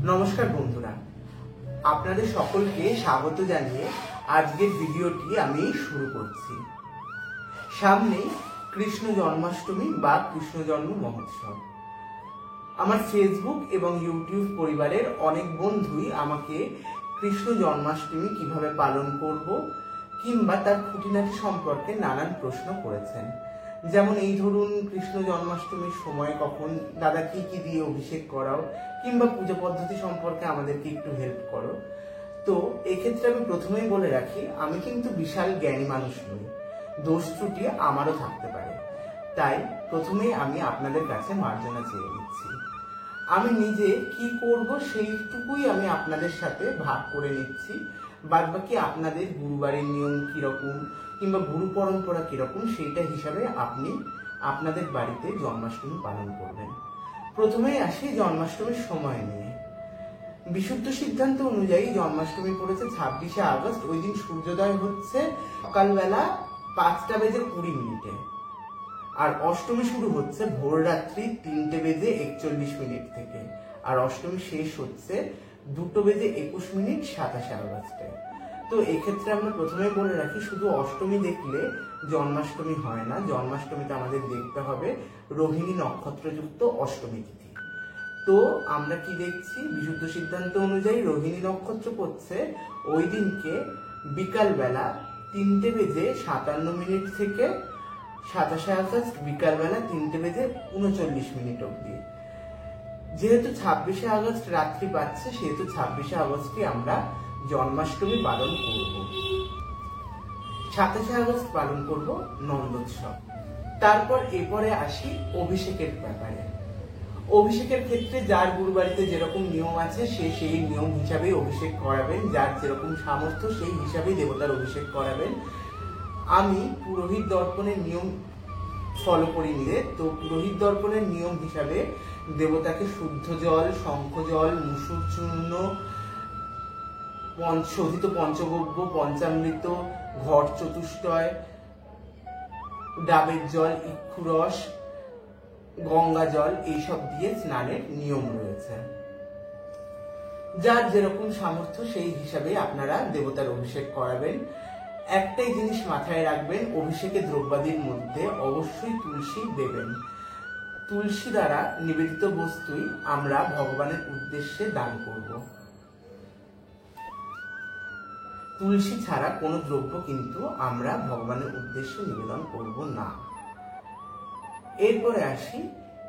নমস্কার বন্ধুরা, আপনাদের সকলকে স্বাগত জানিয়ে আজকের ভিডিওটি আমি শুরু করছি। সামনেই কৃষ্ণ জন্মাষ্টমী বা কৃষ্ণ জন্ম মহোৎসব। আমার ফেসবুক এবং ইউটিউব পরিবারের অনেক বন্ধুই আমাকে কৃষ্ণ জন্মাষ্টমী কিভাবে পালন করব কিংবা তার খুঁটিনাটি সম্পর্কে নানান প্রশ্ন করেছেন। যেমন এই ধরুন, কৃষ্ণ জন্মাষ্টমীর সময় কখন, দাদা কি কি দিয়ে অভিষেক করাও, কিংবা পুজো পদ্ধতি সম্পর্কে আমাদেরকে একটু হেল্প করো। তো এক্ষেত্রে আমি প্রথমেই বলে রাখি, আমি কিন্তু বিশাল জ্ঞানী মানুষ নই, দোষ ত্রুটি আমারও থাকতে পারে। তাই প্রথমেই আমি আপনাদের কাছে মার্জনা চেয়ে নিচ্ছি। আমি নিজে কি করব সেইটুকুই আমি আপনাদের সাথে ভাগ করে নিচ্ছি। বাদ বাকি আপনাদের গুরুবারের নিয়ম কিরকম কিংবা গুরু পরম্পরা কিরকম সেইটা হিসাবে আপনি আপনাদের বাড়িতে জন্মাষ্টমী পালন করবেন। প্রথমেই আসি জন্মাষ্টমীর সময় নিয়ে। বিশুদ্ধ সিদ্ধান্ত অনুযায়ী জন্মাষ্টমী পড়েছে 26শে আগস্ট। ওই দিন সূর্যোদয় হচ্ছে সকালবেলা 5:20 আর অষ্টমী শুরু হচ্ছে ভোর রাত্রি 3:41 থেকে, আর অষ্টমী শেষ হচ্ছে 2:21 27শে আগস্টে। তো এক্ষেত্রে আমরা প্রথমে বলে রাখি, শুধু অষ্টমী দেখলে জন্মাষ্টমী হয় না। জন্মাষ্টমীতে আমাদের দেখতে হবে রোহিণী নক্ষত্রযুক্ত অষ্টমী তিথি। তো আমরা কি দেখছি, বিশুদ্ধ সিদ্ধান্ত অনুযায়ী রোহিণী নক্ষত্র পড়ছে ওই দিনকে বিকাল বেলা 3:57 থেকে 27শে আগস্ট বিকাল বেলা 3:39 অব্দি। যেহেতু 26শে আগস্ট রাত্রি পাচ্ছে, সেহেতু 26শে আগস্টে আমরা জন্মাষ্টমী পালন করব। 27শে আগস্ট পালন করব নন্দোৎসব। তারপর এরপরে আসি অভিষেকের ব্যাপারে। অভিষেকের ক্ষেত্রে যার গুরুবাড়িতে যেরকম নিয়ম আছে সে সেই নিয়ম হিসাবেই অভিষেক করাবেন। যার যেরকম সামর্থ্য সেই হিসাবেই দেবতার অভিষেক করাবেন। আমি পুরোহিত দর্পণের নিয়ম ফলো করি নিলে, তো পুরোহিত দর্পণের নিয়ম হিসাবে দেবতাকে শুদ্ধ জল, শঙ্খ জল, মুসুর চূর্ণ, শোধিত পঞ্চগব্য, পঞ্চামৃত, ঘট চতুষ্টয়, ডাবের জল, ইক্ষুরস, গঙ্গা জল এইসব দিয়ে স্নানের নিয়ম রয়েছে। যার যেরকম সামর্থ্য সেই হিসাবে আপনারা দেবতার অভিষেক করাবেন। একটাই জিনিস মাথায় রাখবেন, অভিষেকের দ্রব্যাদির মধ্যে অবশ্যই তুলসী দেবেন। তুলসী দ্বারা নিবেদিত বস্তুই আমরা ভগবানের উদ্দেশ্যে দান করব। তুলসী ছাড়া কোনো দ্রব্য কিন্তু আমরা ভগবানের উদ্দেশ্যে নিবেদন করব না। এরপরে আসি,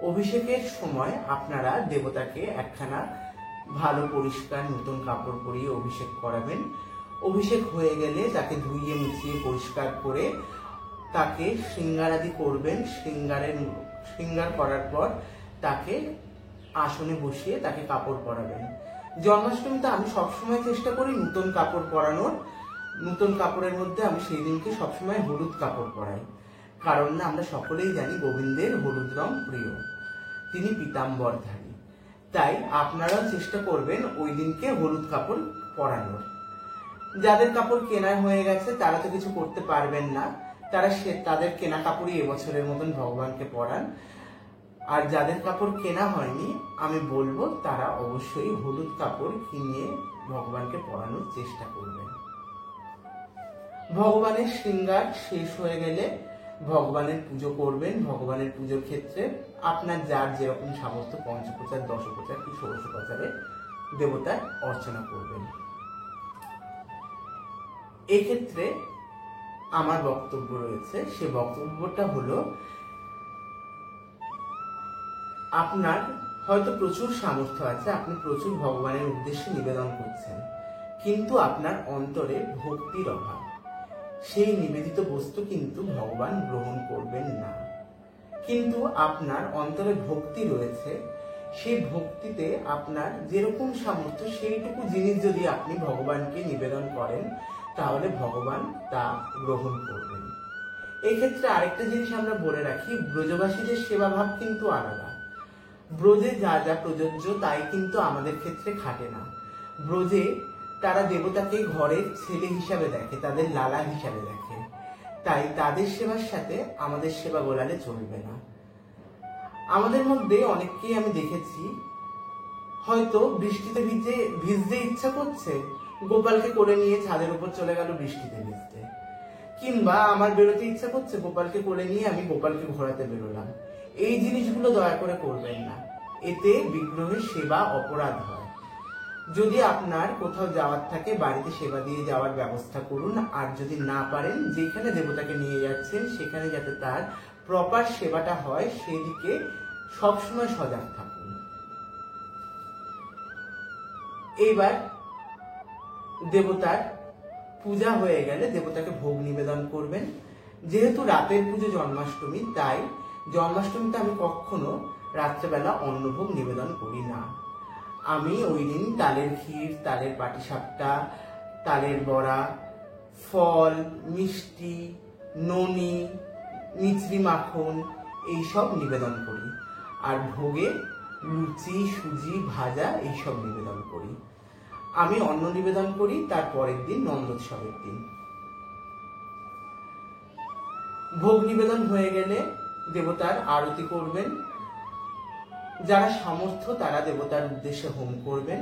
অভিষেকের সময় আপনারা দেবতাকে একখানা ভালো পরিষ্কার নতুন কাপড় পরিয়ে অভিষেক করাবেন। অভিষেক হয়ে গেলে তাকে ধুইয়ে মুছিয়ে পরিষ্কার করে তাকে শৃঙ্গারাদি করবেন। শৃঙ্গার করার পর তাকে আসনে বসিয়ে তাকে কাপড় পরাবেন। জন্মাষ্টমীতে আমি সবসময় চেষ্টা করি নতুন কাপড় পরানোর। নতুন কাপড়ের মধ্যে আমি সেই দিনকে সবসময় হলুদ কাপড় পরাই, কারণ না আমরা সকলেই জানি গোবিন্দের হলুদ রং প্রিয়, তিনি পীতাম্বরধারী। তাই আপনারাও চেষ্টা করবেন ওই দিনকে হলুদ কাপড় পরানোর। যাদের কাপড় কেনা হয়ে গেছে তারা তো কিছু করতে পারবেন না, তারা তাদের কেনা কাপড়ই এবছরের মতন ভগবানকে পরান। আর যাদের কাপড় কেনা হয়নি, আমি বলবো তারা অবশ্যই হলুদ কাপড় কিনে ভগবানকে পরানোর চেষ্টা করবেন। ভগবানের শৃঙ্গার শেষ হয়ে গেলে ভগবানের পুজো করবেন। ভগবানের পুজোর ক্ষেত্রে আপনার যার যেরকম সামর্থ্য, পঞ্চপ্রচার, দশপ্রচার কি ষোড়শোপচারে দেবতার অর্চনা করবেন। এক্ষেত্রে আমার বক্তব্য রয়েছে, সে বক্তব্যটা হলো, আপনার হয়তো প্রচুর সামর্থ্য আছে, আপনি প্রচুর ভগবানের উদ্দেশ্যে নিবেদন করছেন, কিন্তু আপনার অন্তরে ভক্তির অভাব। সেই নিবেদিত বস্তু কিন্তু ভগবান গ্রহণ করবেন না। কিন্তু আপনার অন্তরে ভক্তি রয়েছে, সেই ভক্তিতে আপনার যেরকম সামর্থ্য সেইটুকু জিনিস যদি আপনি ভগবানকে নিবেদন করেন, তাহলে ভগবান তা গ্রহণ করবেন। এই ক্ষেত্রে আরেকটা জিনিস আমরা বলে রাখি, ব্রজবাসীদের সেবা ভাব কিন্তু আলাদা। ব্রজে যা যা প্রযোজ্য তাই কিন্তু আমাদের ক্ষেত্রে খাটে না। ব্রজে তারা দেবতাকে ঘরের ছেলে হিসাবে দেখে, তাদের লালা হিসাবে দেখে। তাই তাদের সেবার সাথে আমাদের সেবা গোলালে চলবে না। আমাদের মধ্যে অনেককেই আমি দেখেছি হয়তো বৃষ্টিতে ভিজতে ইচ্ছা করছে, গোপালকে করে নিয়ে ছাদের উপর চলে গেল বৃষ্টিতে ভিজতে। কিংবা আমার বেরোতে ইচ্ছা করছে, গোপালকে করে নিয়ে আমি গোপালকে ঘোরাতে বেরোলাম। এই জিনিসগুলো দয়া করে করবেন না, এতে বিগ্রহের সেবা অপরাধ হয়। যদি আপনার কোথাও যাওয়ার থাকে, বাড়িতে সেবা দিয়ে যাওয়ার ব্যবস্থা করুন। আর যদি না পারেন, যেখানে দেবতাকে নিয়ে যাচ্ছেন সেখানে যাতে তার প্রপার সেবাটা হয় সেদিকে সবসময় সজাগ থাকুন। এইবার দেবতার পূজা হয়ে গেলে দেবতাকে ভোগ নিবেদন করবেন। যেহেতু রাতের পুজো জন্মাষ্টমী, তাই জন্মাষ্টমীতে আমি কখনো রাত্রেবেলা অন্নভোগ নিবেদন করি না। আমি ওই দিন তালের ক্ষীর, তালের পাটিসাপটা, তালের বড়া, ফল, মিষ্টি, ননি, মিছরি মাখন এইসব নিবেদন করি। আর ভোগে লুচি, সুজি, ভাজা এইসব নিবেদন করি। আমি অন্ন নিবেদন করি তার পরের দিন, নন্দোৎসবের দিন। ভোগ নিবেদন হয়ে গেলে দেবতার আরতি করবেন। যারা সামর্থ্য তারা দেবতার উদ্দেশ্যে হোম করবেন,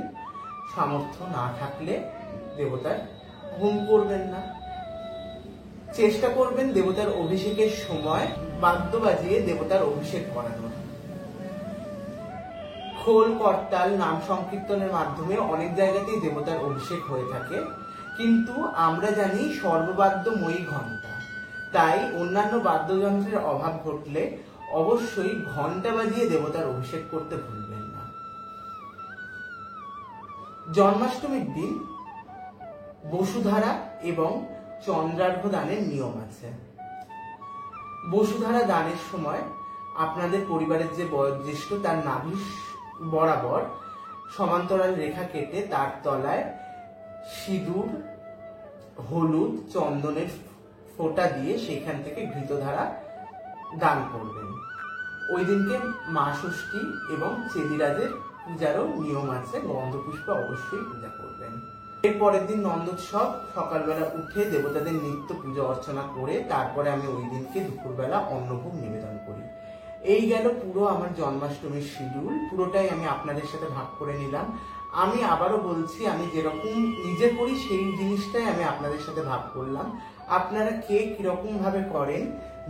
সামর্থ্য না থাকলে দেবতার হোম করবেন না। চেষ্টা করবেন দেবতার অভিষেকের সময় বাদ্য বাজিয়ে দেবতার অভিষেক করানোর। খোল, করতাল, নাম সংকীর্তনের মাধ্যমে অনেক জায়গাতেই দেবতার অভিষেক হয়ে থাকে, কিন্তু আমরা জানি সর্ববাদ্যময়ী ঘণ্টা, তাই অন্যান্য বাদ্যযন্ত্রের অভাব ঘটলে অবশ্যই ঘণ্টা বাজিয়ে দেবতার অভিষেক করতে ভুলবেন না। জন্মাষ্টমীর দিন বসুধারা এবং চন্দ্রার্ঘ্য দানের নিয়ম আছে। বসুধারা দানের সময় আপনাদের পরিবারের যে বয়োজ্যেষ্ঠ তার নাভির বরাবর সমান্তরাল রেখা কেটে তার তলায় সিঁদুর, হলুদ, চন্দনের ফোঁটা দিয়ে সেখান থেকে ঘৃতধারা দান করবেন। ওই দিনকে মা ষষ্ঠী এবং চেদিরাজের পূজারও নিয়ম আছে, গন্ধপুষ্প অবশ্যই পূজা করবেন। এর পরের দিন নন্দোৎসব, সকালবেলা উঠে দেবতাদের নিত্য পূজা অর্চনা করে তারপরে আমি ওই দিনকে দুপুরবেলা অন্নভোগ নিবেদন করি। এই গেল পুরো আমার জন্মাষ্টমীর শিডিউল, পুরোটাই আমি আপনাদের সাথে ভাগ করে নিলাম। আমি আবারও বলছি, আমি যেরকম নিজে করি সেই জিনিসটাই আমি আপনাদের সাথে ভাগ করলাম। আপনারা কে কিরকম ভাবে করেন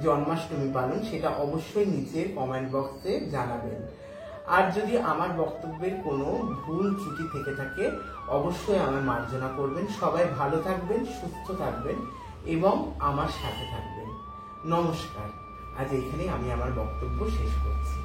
জন্মাষ্টমী পালন সেটা অবশ্যই নিচের কমেন্ট বক্সে জানাবেন। আর যদি আমার বক্তব্যের কোনো ভুল ত্রুটি থেকে থাকে অবশ্যই আমার মার্জনা করবেন। সবাই ভালো থাকবেন, সুস্থ থাকবেন এবং আমার সাথে থাকবেন। নমস্কার। আজ এখানেই আমি আমার বক্তব্য শেষ করছি।